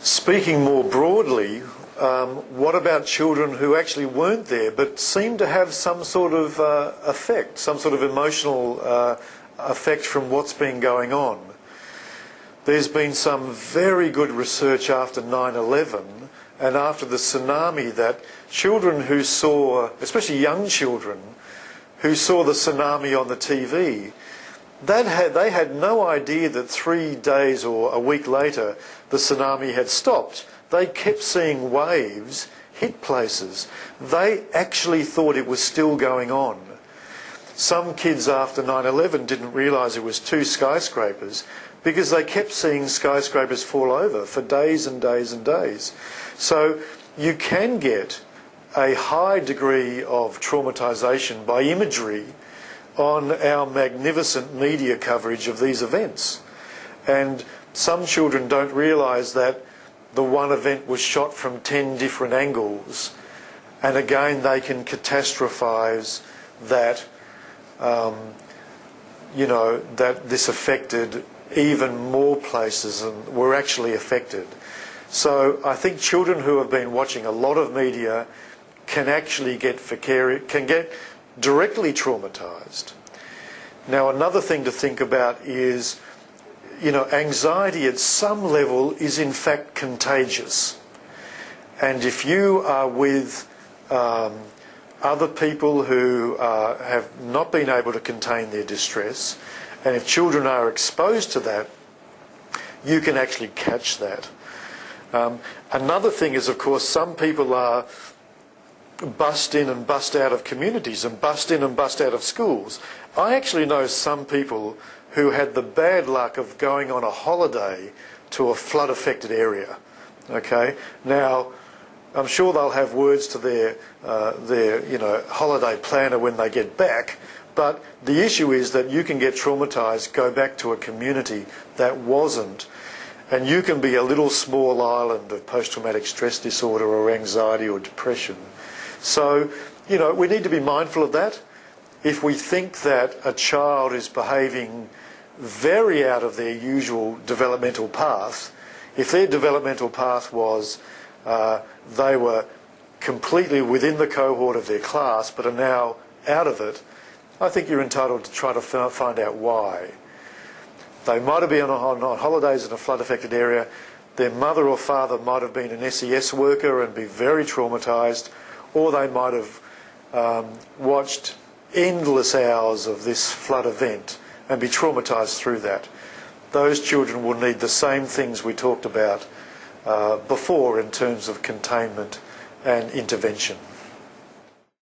Speaking more broadly, what about children who actually weren't there but seem to have some sort of effect, some sort of emotional effect from what's been going on? There's been some very good research after 9/11 and after the tsunami that children who saw, especially young children, who saw the tsunami on the TV, they had no idea that 3 days or a week later the tsunami had stopped. They kept seeing waves hit places. They actually thought it was still going on. Some kids after 9/11 didn't realise it was 2 skyscrapers because they kept seeing skyscrapers fall over for days and days and days. So you can get a high degree of traumatisation by imagery on our magnificent media coverage of these events. And some children don't realise that the one event was shot from 10 different angles, and again they can catastrophise that, that this affected even more places and were actually affected. So I think children who have been watching a lot of media can actually get directly traumatised. Now, another thing to think about is, anxiety at some level is in fact contagious. And if you are with other people who have not been able to contain their distress, and if children are exposed to that, you can actually catch that. Another thing is, of course, some people are bust in and bust out of communities and bust in and bust out of schools. I actually know some people who had the bad luck of going on a holiday to a flood-affected area. Okay, now I'm sure they'll have words to their holiday planner when they get back. But the issue is that you can get traumatised, go back to a community that wasn't, and you can be a little small island of post-traumatic stress disorder or anxiety or depression. So, we need to be mindful of that. If we think that a child is behaving very out of their usual developmental path, if their developmental path was they were completely within the cohort of their class but are now out of it, I think you're entitled to try to find out why. They might have been on holidays in a flood-affected area. Their mother or father might have been an SES worker and be very traumatised, or they might have watched endless hours of this flood event and be traumatised through that. Those children will need the same things we talked about before in terms of containment and intervention.